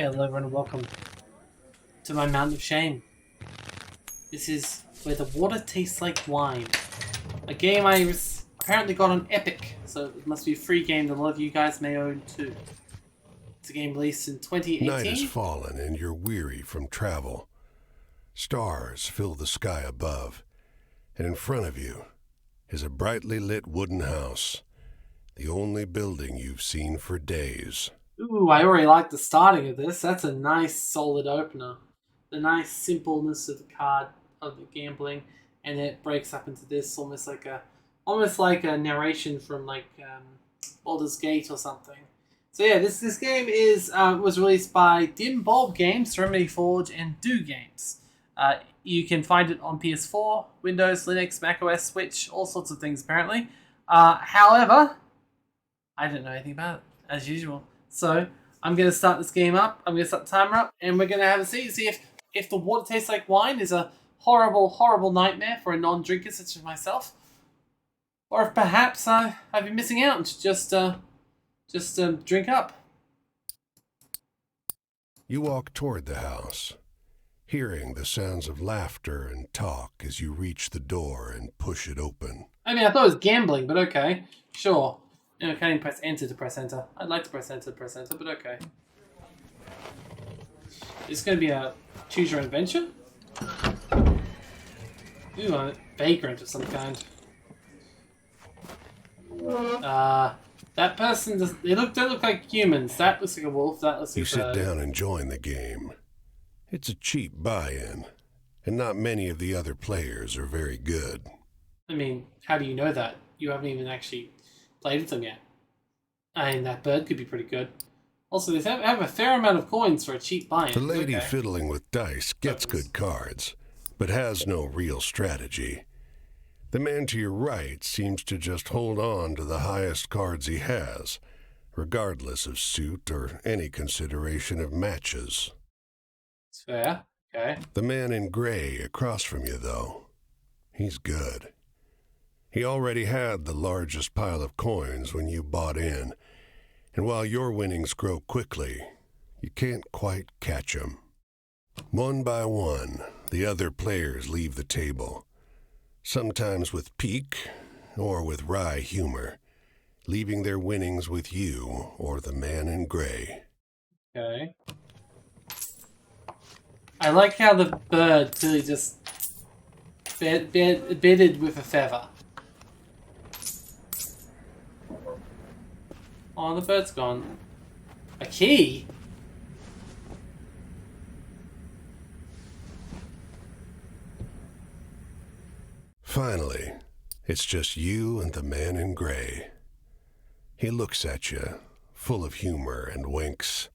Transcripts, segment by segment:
Hello everyone and welcome to my Mountain of Shame. This is where the water tastes like wine. A game I apparently got on Epic, so it must be a free game that a lot of you guys may own too. It's a game released in 2018. Night has fallen and you're weary from travel. Stars fill the sky above, and in front of you is a brightly lit wooden house, the only building you've seen for days. Ooh, I already like the starting of this. That's a nice solid opener. The nice simpleness of the card of the gambling, and then it breaks up into this almost like a narration from Baldur's Gate or something. So yeah, this game was released by Dim Bulb Games, Remedy Forge, and Do Games. You can find it on PS4, Windows, Linux, macOS, Switch, all sorts of things apparently. However, I don't know anything about it as usual. So I'm going to start this game up. I'm going to start the timer up, and we're going to have a see if the water tastes like wine is a horrible, horrible nightmare for a non-drinker such as myself, or if perhaps I've been missing out and should just drink up. You walk toward the house, hearing the sounds of laughter and talk as you reach the door and push it open. I mean, I thought it was gambling, but okay, sure. You know, I can't even press enter to press enter. I'd like to press enter, but okay. It's going to be a choose your own adventure? Ooh, a vagrant of some kind. That person they don't look like humans. That looks like a wolf, that looks like a You sit bird. down and join the game. It's a cheap buy-in, and not many of the other players are very good. I mean, how do you know that? You haven't even actually played with them yet. I mean, that bird could be pretty good. Also, they have a fair amount of coins for a cheap buy-in. The lady fiddling with dice gets good cards, but has no real strategy. The man to your right seems to just hold on to the highest cards he has, regardless of suit or any consideration of matches. It's fair. Okay. The man in gray across from you, though, he's good. He already had the largest pile of coins when you bought in, and while your winnings grow quickly, you can't quite catch him. One by one, the other players leave the table, sometimes with pique or with wry humor, leaving their winnings with you or the man in gray. Okay. I like how the bird clearly just bedded with a feather. Oh, the bird's gone. A key? Finally, it's just you and the man in gray. He looks at you, full of humor, and winks.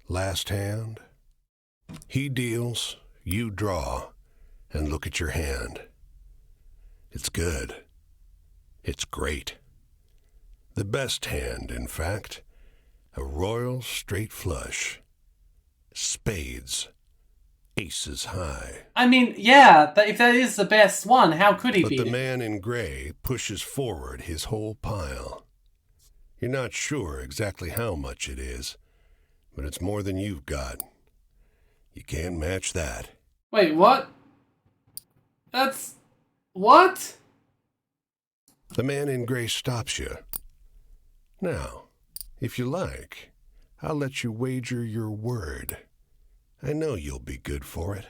Last hand? He deals, you draw, and look at your hand. It's good. It's great. The best hand, in fact. A royal straight flush. Spades. Aces high. I mean, yeah, if that is the best one, how could he But beat the it? man in gray pushes forward his whole pile. You're not sure exactly how much it is, but it's more than you've got. You can't match that. Wait, what? That's... what? The man in gray stops you. Now, if you like, I'll let you wager your word. I know you'll be good for it.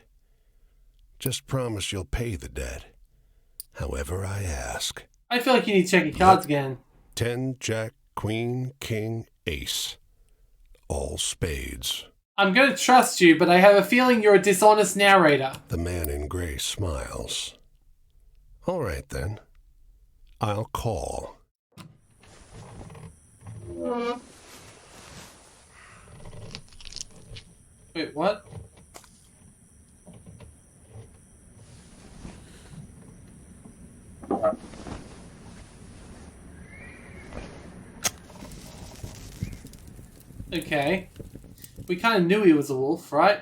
Just promise you'll pay the debt, however I ask. I feel like you need to check your cards again. 10, jack, queen, king, ace. All spades. I'm going to trust you, but I have a feeling you're a dishonest narrator. The man in gray smiles. All right, then. I'll call. Wait, what? Okay. We kind of knew he was a wolf, right?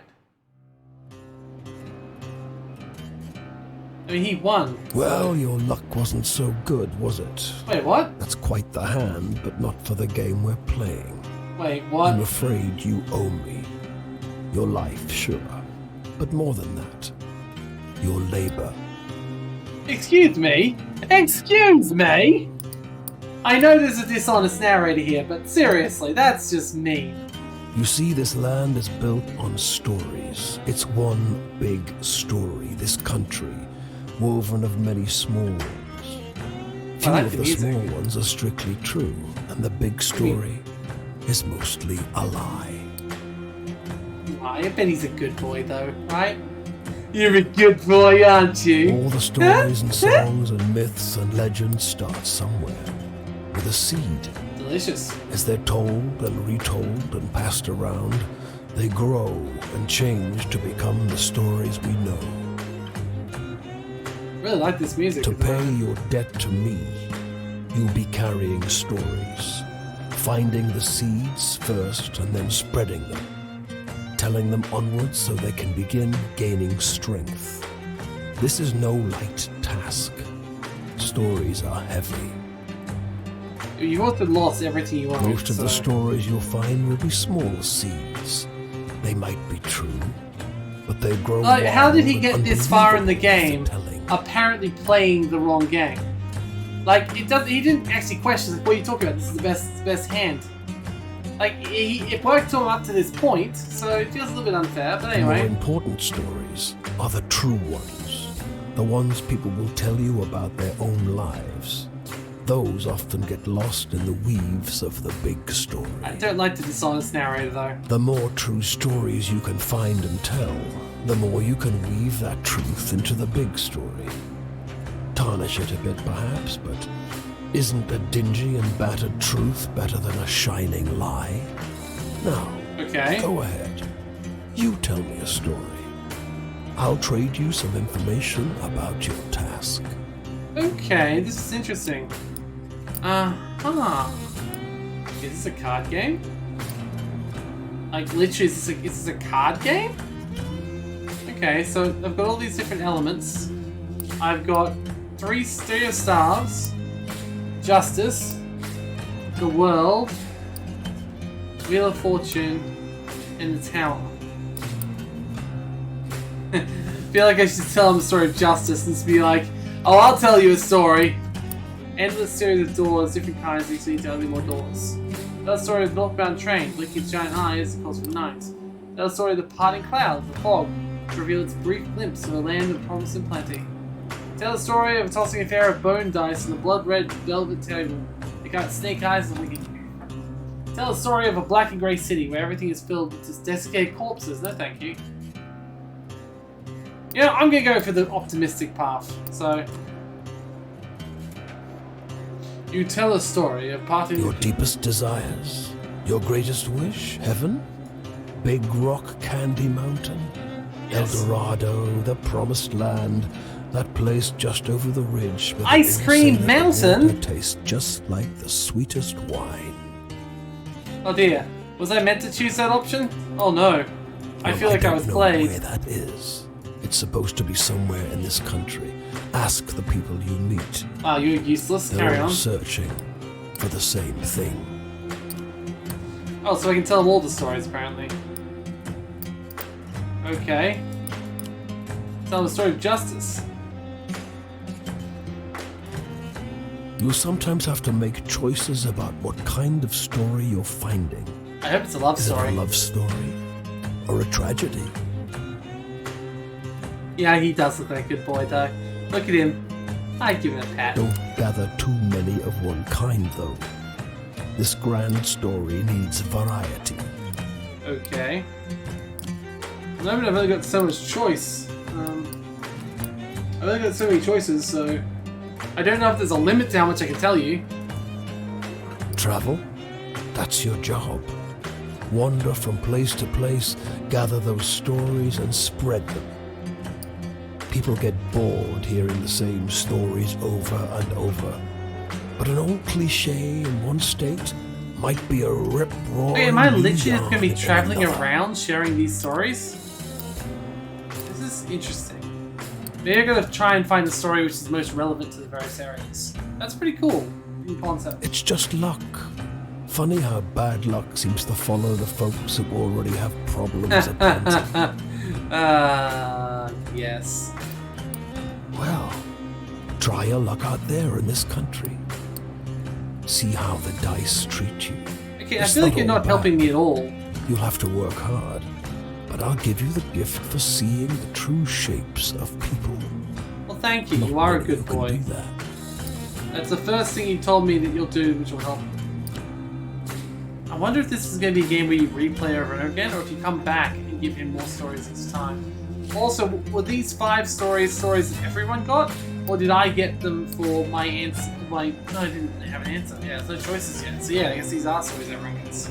I mean, he won. Well, your luck wasn't so good, was it? Wait, what? That's quite the hand, but not for the game we're playing. Wait, what? I'm afraid you owe me. Your life, sure. But more than that, your labor. Excuse me? Excuse me? I know there's a dishonest narrator here, but seriously, that's just me. You see, this land is built on stories. It's one big story, this country, woven of many small ones. Few like of the the music. small ones are strictly true, and the big story is mostly a lie. I bet he's a good boy, though, right? You're a good boy, aren't you? All the stories and songs and myths and legends start somewhere, with a seed. Delicious. As they're told and retold and passed around, they grow and change to become the stories we know. Really like this music. To pay your debt to me, you'll be carrying stories, finding the seeds first and then spreading them, telling them onwards so they can begin gaining strength. This is no light task. Stories are heavy. You've also lost everything you want. Most of the stories you'll find will be small seeds. They might be true, but they grow. Like, how did he wild get and this far in the unbelievable game? for telling. Apparently playing the wrong game. Like, it does. He didn't actually question, like, what are you talking about? This is the best hand. Like, it worked to him up to this point, so it feels a little bit unfair, but The more anyway. important stories are the true ones. The ones people will tell you about their own lives. Those often get lost in the weaves of the big story. I don't like the dishonest narrator, though. The more true stories you can find and tell, the more you can weave that truth into the big story. Tarnish it a bit, perhaps, but isn't a dingy and battered truth better than a shining lie? Now, Okay. go ahead. You tell me a story. I'll trade you some information about your task. Okay, this is interesting. Is this a card game? Like, literally, is this a card game? Okay, so I've got all these different elements. I've got three stereo stars, Justice, the World, Wheel of Fortune, and the Tower. I feel like I should tell him the story of Justice and just be like, oh, I'll tell you a story. Endless series of doors, different kinds, each need to open more doors. Tell the story of the northbound train, blinking giant eyes across the night. Tell the story of the parting clouds, the fog, to reveal its brief glimpse of a land of promise and plenty. Tell the story of a tossing affair of bone dice on a blood-red velvet table. They got snake eyes and winking. Tell the story of a black and grey city where everything is filled with just desiccated corpses. No thank you. You know, I'm gonna go for the optimistic path, so... You tell a story of parting... Your deepest desires, your greatest wish, heaven? Big Rock Candy Mountain? Yes. El Dorado, the promised land, that place just over the ridge. With Ice the Cream insane Mountain? water tastes just like the sweetest wine. Oh dear, was I meant to choose that option? Oh no. I feel like I was don't know played. where that is. It's supposed to be somewhere in this country. Ask the people you meet. Wow, you're useless. They're Carry all on. searching for the same thing. Oh, so I can tell them all the stories, apparently. Okay. Tell the story of Justice. You'll sometimes have to make choices about what kind of story you're finding. I hope it's a love Is it story. a love story? Or a tragedy? Yeah, he does look like a good boy, though. Look at him. I'd give him a pat. Don't gather too many of one kind, though. This grand story needs variety. Okay. At the moment, I've only got so much choice. I've only got so many choices, so I don't know if there's a limit to how much I can tell you. Travel? That's your job. Wander from place to place, gather those stories and spread them. People get bored hearing the same stories over and over. But an old cliche in one state might be a rip-roaring Wait, am I new literally just yarn going to be in traveling another. around sharing these stories? This is interesting. Maybe I'm going to try and find the story which is most relevant to the various areas. That's pretty cool in concept. It's just luck. Funny how bad luck seems to follow the folks who already have problems aplenty. Yes. Well, try your luck out there in this country. See how the dice treat you. Okay, I It's feel like you're all not helping bad. me at all. You'll have to work hard, but I'll give you the gift for seeing the true shapes of people. Well, thank you. Not You are a many good who can boy. do that. That's the first thing you told me that you'll do, which will help. I wonder if this is going to be a game where you replay over and over again, or if you come back and give him more stories each time. Also, were these 5 stories that everyone got? Or did I get them for my answer? No, I didn't have an answer. Yeah, there's no choices yet. So yeah, I guess these are stories everyone gets.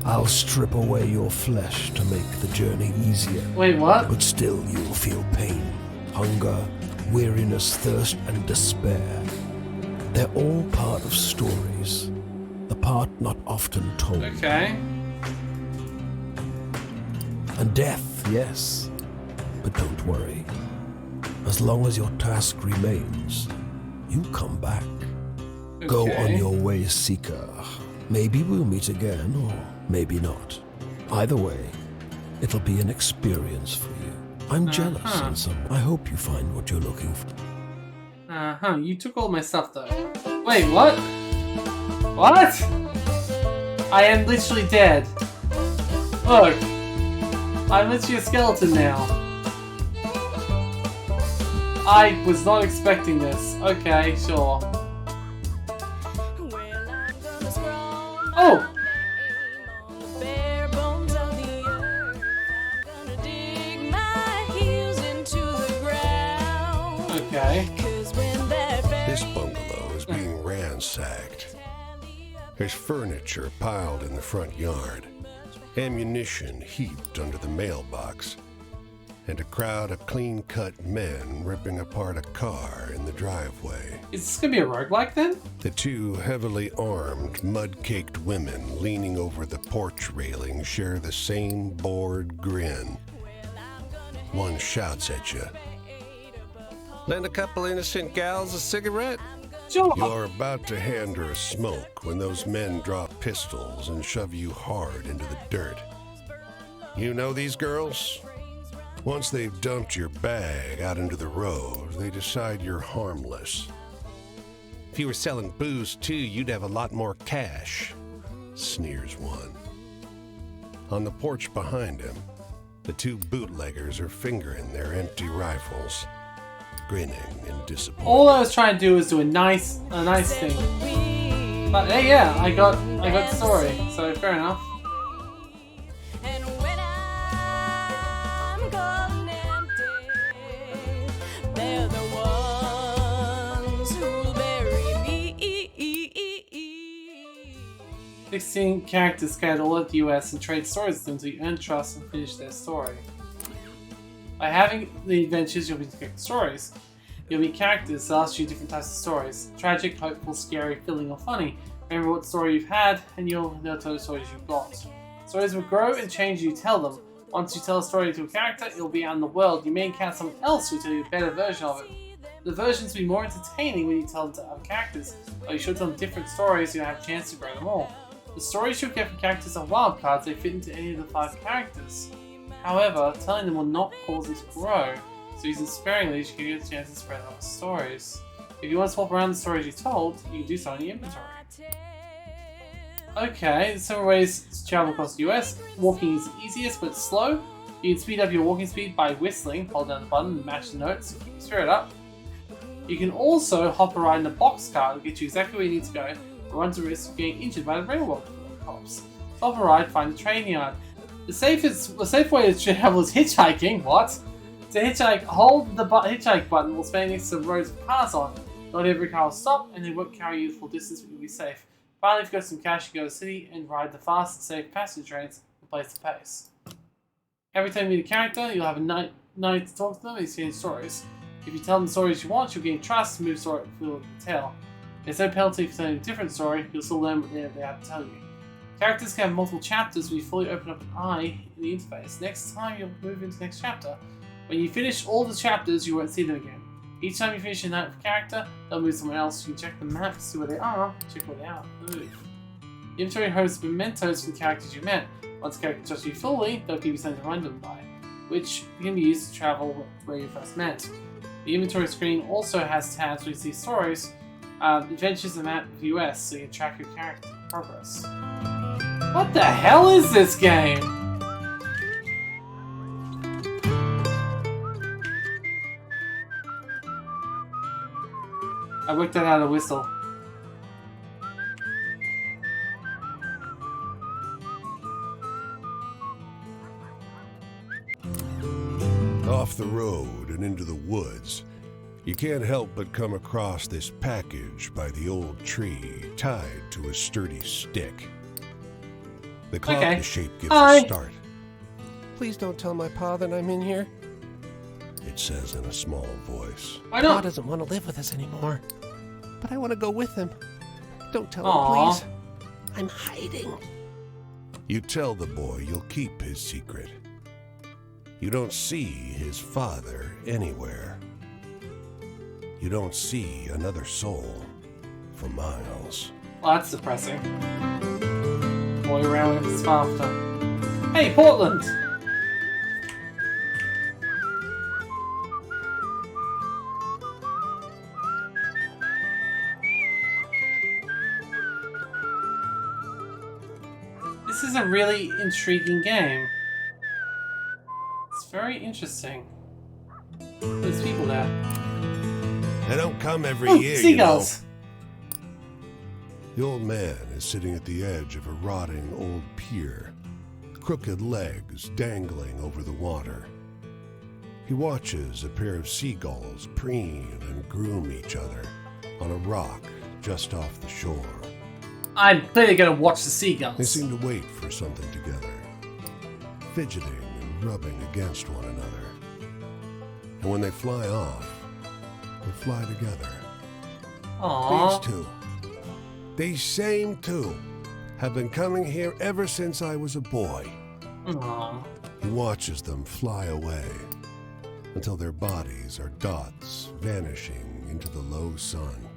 I'll strip away your flesh to make the journey easier. Wait, what? But still you'll feel pain, hunger, weariness, thirst, and despair. They're all part of stories. The part not often told. Okay. And death, yes. But don't worry. As long as your task remains, you come back. Go on your way, Seeker. Maybe we'll meet again, or maybe not. Either way, it'll be an experience for you. I'm jealous in some. I hope you find what you're looking for. You took all my stuff though. Wait, what? What? I am literally dead. Look. I'm literally a skeleton now. I was not expecting this. Okay, sure. Oh! Okay. This bungalow is being ransacked. There's furniture piled in the front yard, ammunition heaped under the mailbox, and a crowd of clean-cut men ripping apart a car in the driveway. Is this gonna be a roguelike then? The 2 heavily armed, mud-caked women leaning over the porch railing share the same bored grin. One shouts at you. Lend a couple innocent gals a cigarette? Sure. You're about to hand her a smoke when those men drop pistols and shove you hard into the dirt. You know these girls? Once they've dumped your bag out into the road, they decide you're harmless. If you were selling booze too, you'd have a lot more cash, sneers one. On the porch behind him, the 2 bootleggers are fingering their empty rifles, grinning in disappointment. All I was trying to do was do a nice thing. But hey, yeah, I got the story, so fair enough. They're the ones who'll bury me. 16 characters scattered all over the US and trade stories with them until you earn trust and finish their story. By having the adventures, you'll be different stories. You'll meet characters that ask you different types of stories. Tragic, hopeful, scary, thrilling, or funny. Remember what story you've had, and they'll tell the stories you've got. Stories will grow and change as you tell them. Once you tell a story to a character, it'll be out in the world. You may encounter someone else who will tell you a better version of it. The versions will be more entertaining when you tell them to other characters, but you should tell them different stories so you have a chance to grow them all. The stories you'll get from characters are wildcards, they fit into any of the 5 characters. However, telling them will not cause them to grow, so use it sparingly so you get a chance to spread out stories. If you want to swap around the stories you told, you can do so in the inventory. Okay, there's several ways to travel across the US. Walking is the easiest, but slow. You can speed up your walking speed by whistling, hold down the button and match the notes to keep your spirit up. You can also hop a ride in a boxcar to get you exactly where you need to go, or run the risk of getting injured by the railroad cops. To hop a ride, find the train yard. The safe way to travel is hitchhiking. What? To hitchhike, hold the hitchhike button while standing next to the roads with cars on. Not every car will stop, and they won't carry you the full distance, but you'll be safe. Finally, if you've got some cash, you go to the city and ride the fast and safe passenger trains to place the pace. Every time you meet a character, you'll have a night to talk to them and exchange stories. If you tell them the stories you want, you'll gain trust and move forward with the tale. There's no penalty for telling a different story, you'll still learn what they have to tell you. Characters can have multiple chapters when you fully open up an eye in the interface. Next time, you'll move into the next chapter. When you finish all the chapters, you won't see them again. Each time you finish a night with a character, they'll move somewhere else. You can check the map, see where they are, check where they are, move. The inventory hosts mementos for the characters you met. Once a character trusts you fully, they'll give you something to run them by, which can be used to travel where you first met. The inventory screen also has tabs where you see stories, adventures, and map US, so you can track your character progress. What the hell is this game? I worked that out a whistle. Off the road and into the woods, you can't help but come across this package by the old tree tied to a sturdy stick. The clock in the shape gives a start. Please don't tell my pa that I'm in here. It says in a small voice. Why Pa not? doesn't want to live with us anymore. But I want to go with him. Don't tell Aww. him, please. I'm hiding. You tell the boy you'll keep his secret. You don't see his father anywhere. You don't see another soul for miles. Well, that's depressing. Boy around with his father. Hey, Portland! This is a really intriguing game. It's very interesting. There's people there. They don't come every Oh, year, seagulls! The old man is sitting at the edge of a rotting old pier, crooked legs dangling over the water. He watches a pair of seagulls preen and groom each other on a rock just off the shore. I'm clearly gonna watch the seagulls. They seem to wait for something together, fidgeting and rubbing against one another. And when they fly off, they fly together. Aww. These two, these same two, have been coming here ever since I was a boy. Aww. He watches them fly away until their bodies are dots vanishing into the low sun.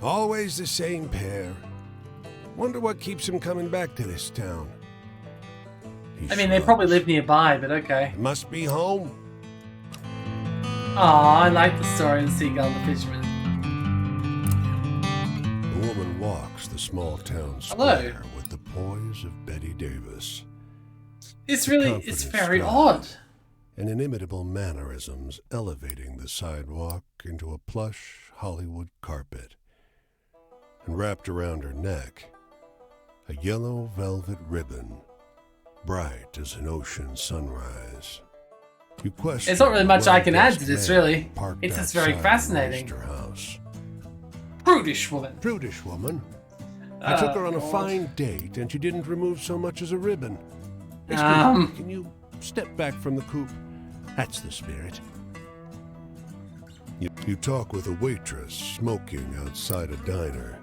Always the same pair. Wonder what keeps him coming back to this town. He I mean, they shrugs. probably live nearby, but okay. Must be home. Aw, I like the story of the seagull and the fisherman. The woman walks the small town Hello. square with the poise of Betty Davis. It's The really, confident it's very stride odd. and inimitable mannerisms elevating the sidewalk into a plush Hollywood carpet. And wrapped around her neck, a yellow velvet ribbon, bright as an ocean sunrise. You question There's not really much I can add to well-dressed this, man really. parked It's just very outside fascinating. the Royster House. Prudish woman. Prudish woman. I took her on a God. fine date, and she didn't remove so much as a ribbon. Excuse Um. me, can you step back from the coupe? That's the spirit. You talk with a waitress smoking outside a diner.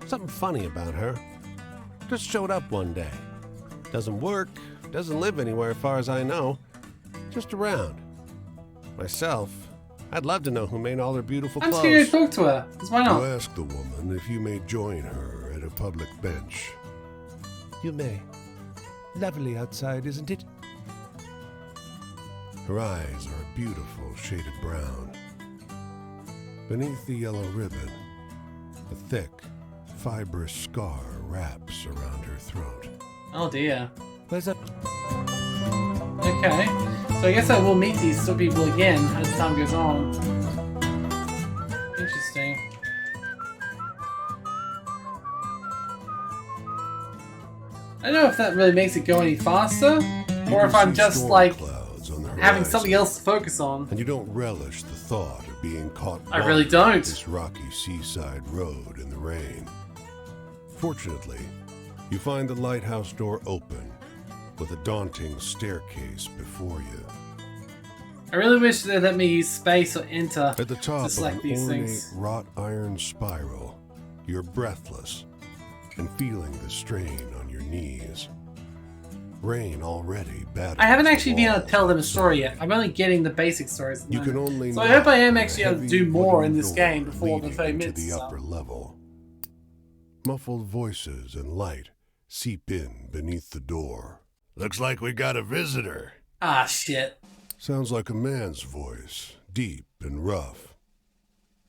Something funny about her. Just showed up one day. Doesn't work, doesn't live anywhere as far as I know. Just around. Myself, I'd love to know who made all her beautiful I'm just clothes. gonna talk to her. 'Cause why You not? ask the woman if you may join her at a public bench. You may. Lovely outside, isn't it? Her eyes are a beautiful shade of brown. Beneath the yellow ribbon, a thick, fibrous scar wraps around her throat. Oh dear. Where's that? Okay. So I guess I will meet these two people again as time goes on. Interesting. I don't know if that really makes it go any faster, You or can if I'm see just storm like clouds on the having horizon, something else to focus on. and you don't relish the thought of being caught. I really blind don't. on This rocky seaside road in the rain. Fortunately, you find the lighthouse door open, with a daunting staircase before you. I really wish they let me use space or enter At the top to of select an these ornate things. wrought iron spiral, you're breathless and feeling the strain on your knees. Rain already batters I haven't the actually been able to walls tell them a outside. story yet. I'm only getting the basic stories. At the You can moment. only So I hope I am knock actually on a able to do heavy more wooden in this door game before the leading 30 into minutes. the So. upper level. Muffled voices and light seep in beneath the door. Looks like we got a visitor. Ah, shit. Sounds like a man's voice, deep and rough.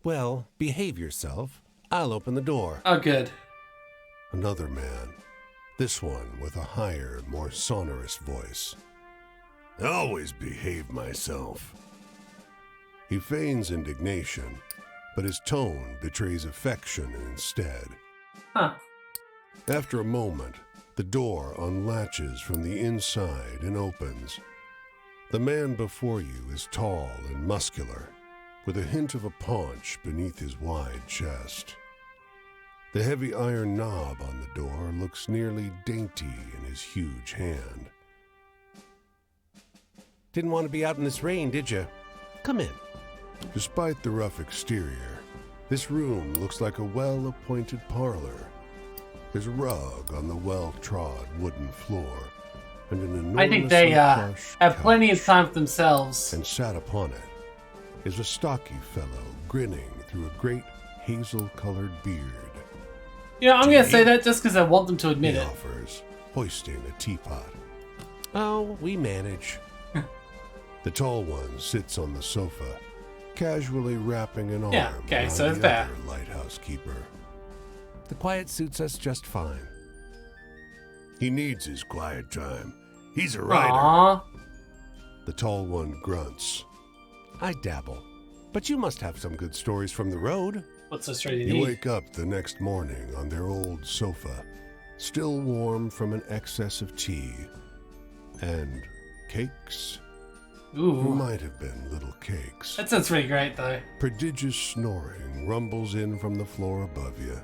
Well, behave yourself. I'll open the door. Oh, good. Another man, this one with a higher, more sonorous voice. I always behave myself. He feigns indignation, but his tone betrays affection instead. Huh. After a moment, the door unlatches from the inside and opens. The man before you is tall and muscular, with a hint of a paunch beneath his wide chest. The heavy iron knob on the door looks nearly dainty in his huge hand. Didn't want to be out in this rain, did you? Come in. Despite the rough exterior, this room looks like a well-appointed parlor. There's a rug on the well-trod wooden floor, and an enormous I think they plush have plenty of couch. time for themselves. And sat upon it is a stocky fellow grinning through a great hazel-colored beard. You know, I'm going to say that just because I want them to He admit it. offers, hoisting a teapot. Oh, we manage. The tall one sits on the sofa, casually wrapping an arm Yeah, okay, around so it's the fair. other lighthouse keeper. The quiet suits us just fine. He needs his quiet time. He's a writer. Aww. The tall one grunts. I dabble, but you must have some good stories from the road. What's so straight you You need? wake up the next morning on their old sofa, still warm from an excess of tea. And cakes? Who Ooh. might have been little cakes. That sounds pretty great, though. Prodigious snoring rumbles in from the floor above you,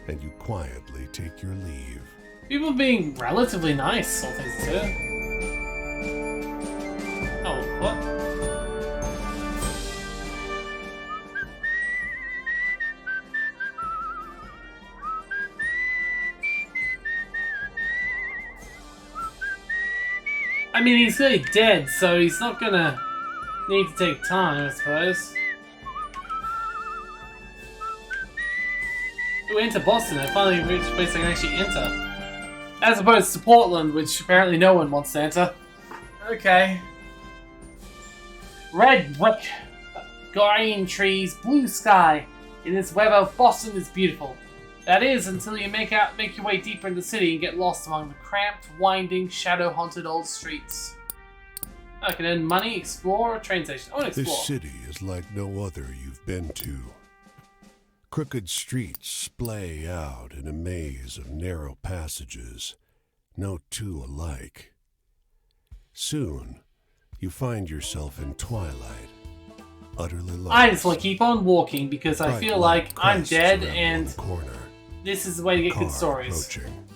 and you quietly take your leave. People being relatively nice, all things too. Oh, what? I mean, he's really dead, so he's not gonna need to take time, I suppose. We enter Boston. I finally reached a place I can actually enter. As opposed to Portland, which apparently no one wants to enter. Okay. Red brick, green trees, blue sky. In this weather, Boston is beautiful. That is, until you make your way deeper into the city and get lost among the cramped, winding, shadow-haunted old streets. I can earn money, explore, a train station. I want to This explore. city is like no other you've been to. Crooked streets splay out in a maze of narrow passages, no two alike. Soon, you find yourself in twilight, utterly lost. I just want to keep on walking because I Bright feel light like I'm crests dead around and one corner. this is the way to get Car good stories. approaching.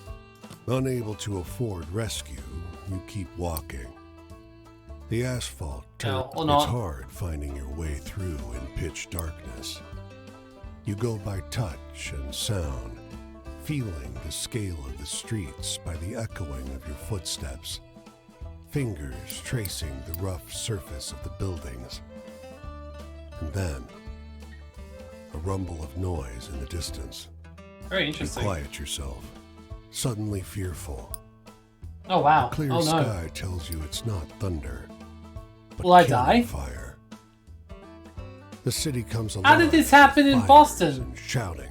Unable to afford rescue, you keep walking. The asphalt No, turf, or it's not. hard finding your way through in pitch darkness. You go by touch and sound, feeling the scale of the streets by the echoing of your footsteps, fingers tracing the rough surface of the buildings. And then, a rumble of noise in the distance. Very You interesting. quiet yourself, suddenly fearful. Oh wow. The clear Oh no. sky tells you it's not thunder, but Will I killing die? fire. The city comes alive. How did this happen in with fires Boston? And shouting.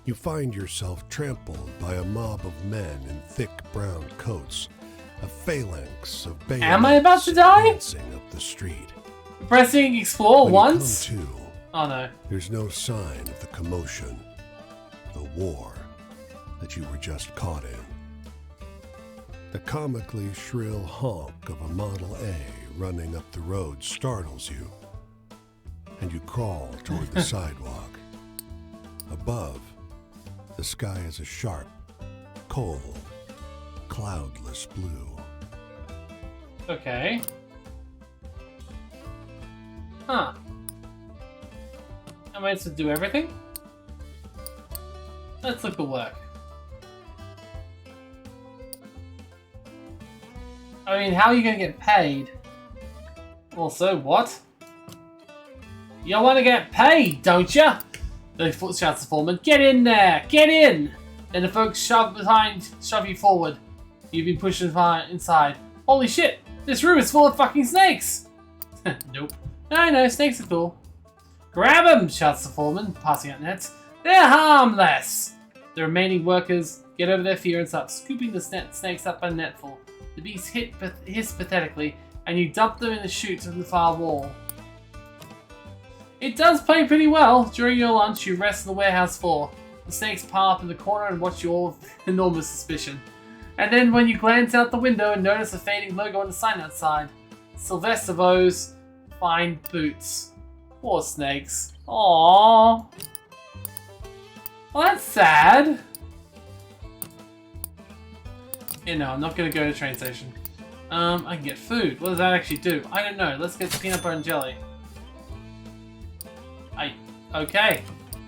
You find yourself trampled by a mob of men in thick brown coats, a phalanx of bayonets Am I about to die? dancing up the street. Pressing explore When once? you come to, Oh no. there's no sign of the commotion, the war that you were just caught in. The comically shrill honk of a Model A running up the road startles you, and you crawl toward the sidewalk. Above, the sky is a sharp, cold, cloudless blue. Okay. Huh. Am I supposed to do everything? Let's look at work. I mean, how are you gonna get paid? Also, what? You want to get paid, don't you? The foot shouts the foreman. Get in there! Get in! Then the folks shove you forward. You've been pushed inside. Holy shit! This room is full of fucking snakes! Nope. No, snakes are cool. Grab them! Shouts the foreman, passing out nets. They're harmless! The remaining workers get over their fear and start scooping the snakes up by netful. The beasts hiss pathetically, and you dump them in the chutes of the far wall. It does play pretty well. During your lunch, you rest on the warehouse floor. The snakes pile up in the corner and watch you all with enormous suspicion. And then when you glance out the window and notice a fading logo on the sign outside, Sylvester Vo's fine boots. Poor snakes. Aww. Well, that's sad. You know, I'm not gonna go to the train station. I can get food. What does that actually do? I don't know. Let's get peanut butter and jelly. Okay.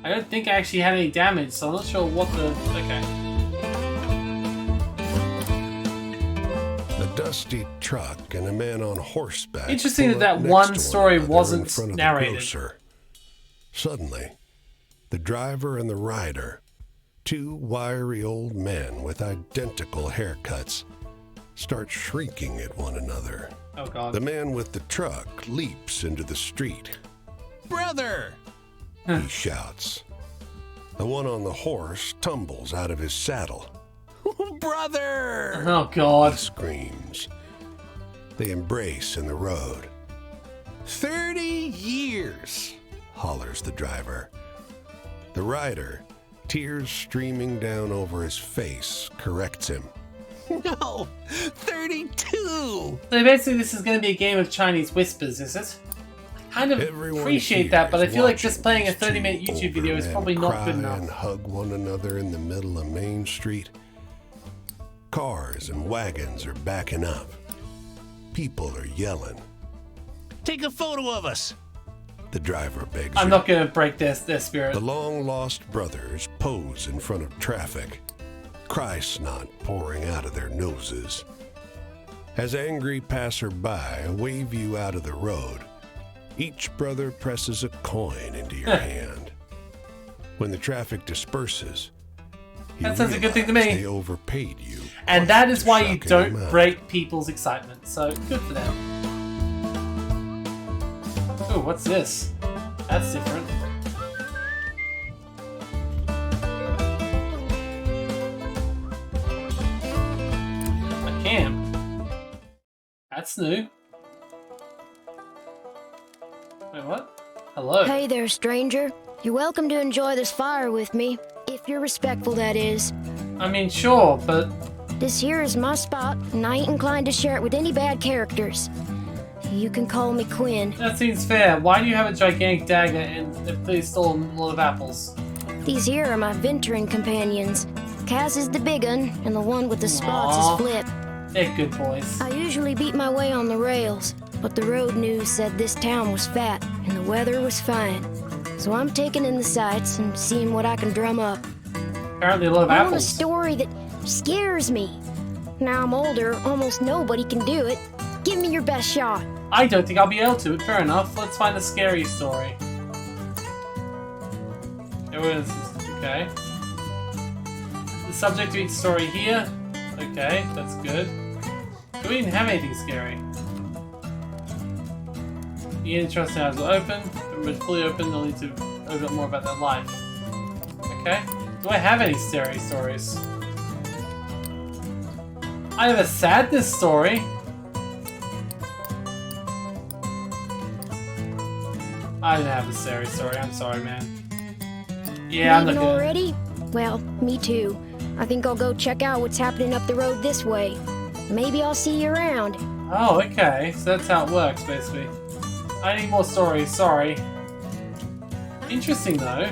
I don't think I actually had any damage, so I'm not sure what the... Okay. A dusty truck and a man on horseback. Interesting that one story wasn't narrated. Suddenly, the driver and the rider, two wiry old men with identical haircuts, start shrieking at one another. Oh god. The man with the truck leaps into the street. Brother! He shouts. The one on the horse tumbles out of his saddle. Brother! Oh god. He screams. They embrace in the road. 30 years! Hollers the driver. The rider, tears streaming down over his face, corrects him. No! 32! So basically this is going to be a game of Chinese whispers, is it? I kind of Everyone appreciate that, but I feel like watching just playing a these 30-minute two YouTube video is older probably men not good cry enough. and hug one another in the middle of Main Street. Cars and wagons are backing up. People are yelling. Take a photo of us! The driver begs I'm you. not going to break their spirit. The long-lost brothers pose in front of traffic, cry snot pouring out of their noses. As angry passerby wave you out of the road, each brother presses a coin into your hand. When the traffic disperses, you That sounds a good thing to realize me. They overpaid you. And that is why you Shocking them don't out. break people's excitement, so good for them. Oh, what's this? That's different. A camp. That's new. Wait, what? Hello. Hey there, stranger. You're welcome to enjoy this fire with me, if you're respectful, that is. I mean, sure, but This here is my spot, and I ain't inclined to share it with any bad characters. You can call me Quinn. that seems fair. Why do you have a gigantic dagger and please stole a lot of apples? These here are my venturing companions. Cass is the big un, and the one with the spots Aw. is Flip. They're good boys. I usually beat my way on the rails, but the road news said this town was fat, and the weather was fine. So I'm taking in the sights and seeing what I can drum up. Apparently a lot of I want a apples. story that scares me. Now I'm older, almost nobody can do it. Give me your best shot. I don't think I'll be able to, but fair enough. Let's find a scary story. Okay. The subject of each story here. Okay, that's good. Do we even have anything scary? The interest hours are open. When it's fully open, they'll need to open up more about their life. Okay. Do I have any scary stories? I have a sadness story. I didn't have a scary story. I'm sorry, man. Yeah, I'm not Leaving good. already? Well, me too. I think I'll go check out what's happening up the road this way. Maybe I'll see you around. Oh, okay. So that's how it works, basically. I need more stories. Sorry. Interesting, though.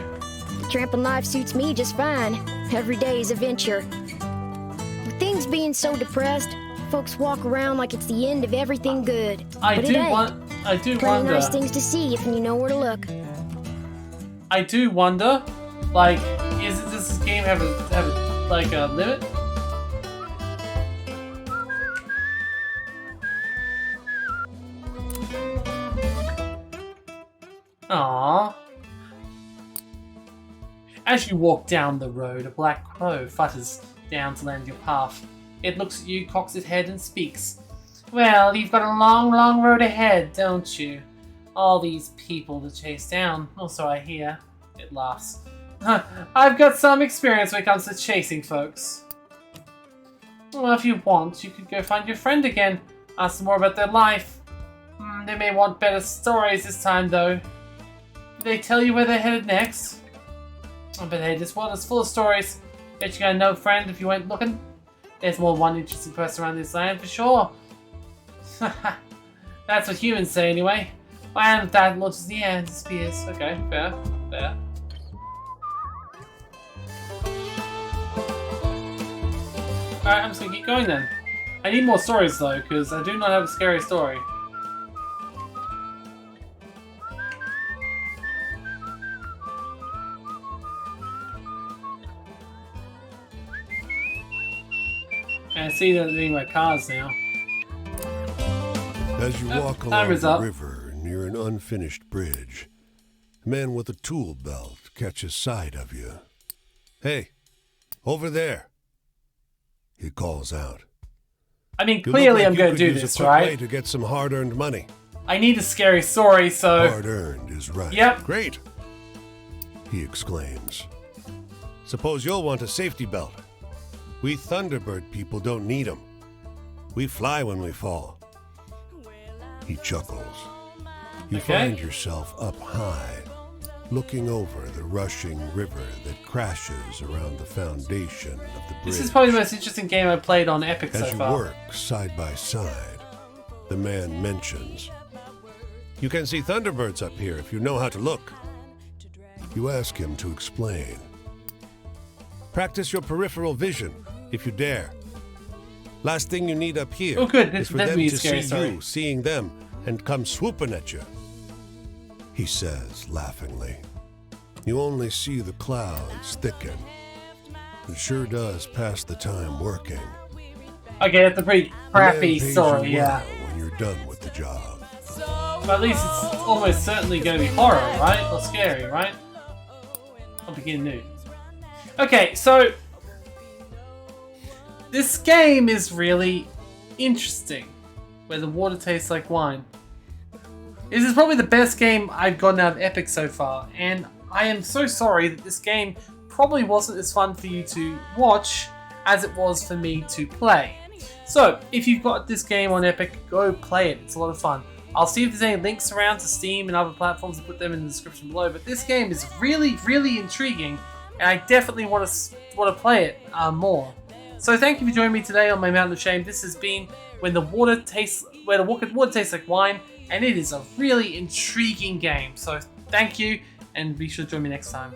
The trample knife suits me just fine. Every day is a venture. With things being so depressed, folks walk around like it's the end of everything good. I but do it ain't. want. I do Plenty wonder. nice things to see if you know where to look. I do wonder. Like, does this game have a like a limit? Aww. As you walk down the road, a black crow flutters down to land your path. It looks at you, cocks its head, and speaks. Well, you've got a long, long road ahead, don't you? All these people to chase down, or so I hear. It laughs. I've got some experience when it comes to chasing folks. Well, if you want, you could go find your friend again. Ask them more about their life. They may want better stories this time, though. Did they tell you where they're headed next? But hey, this world is full of stories. Bet you got a no friend if you went looking. There's more than one interesting person around this land for sure. That's what humans say anyway. And that launches the air and disappears. Okay, fair, fair. Alright, I'm just gonna keep going then. I need more stories though, because I do not have a scary story. I see that being my cars now. As you walk along the river near an unfinished bridge, a man with a tool belt catches sight of you. Hey, over there, he calls out. I mean, clearly I'm going to do this, right? Way to get some hard-earned money. I need a scary story, so... Hard-earned is right. Yep. Great, he exclaims. Suppose you'll want a safety belt. We Thunderbird people don't need them. We fly when we fall. He chuckles. You find yourself up high, looking over the rushing river that crashes around the foundation of the bridge. This is probably the most interesting game I've played on Epic so far. As you work side by side, the man mentions, "You can see Thunderbirds up here if you know how to look." You ask him to explain. Practice your peripheral vision, if you dare. Last thing you need up here is for them to see you seeing them and come swooping at you. He says, laughingly. You only see the clouds thicken. It sure does pass the time working. Okay, that's a pretty crappy story, yeah. When you're done with the job. But at least it's almost certainly going to be horror, right? Or scary, right? I'll begin new. Okay, so this game is really interesting, where the water tastes like wine. This is probably the best game I've gotten out of Epic so far, and I am so sorry that this game probably wasn't as fun for you to watch as it was for me to play. So, if you've got this game on Epic, go play it. It's a lot of fun. I'll see if there's any links around to Steam and other platforms and put them in the description below, but this game is really, really intriguing, and I definitely want to play it more. So thank you for joining me today on my Mountain of Shame. This has been where the water tastes like wine, and it is a really intriguing game. So thank you, and be sure to join me next time.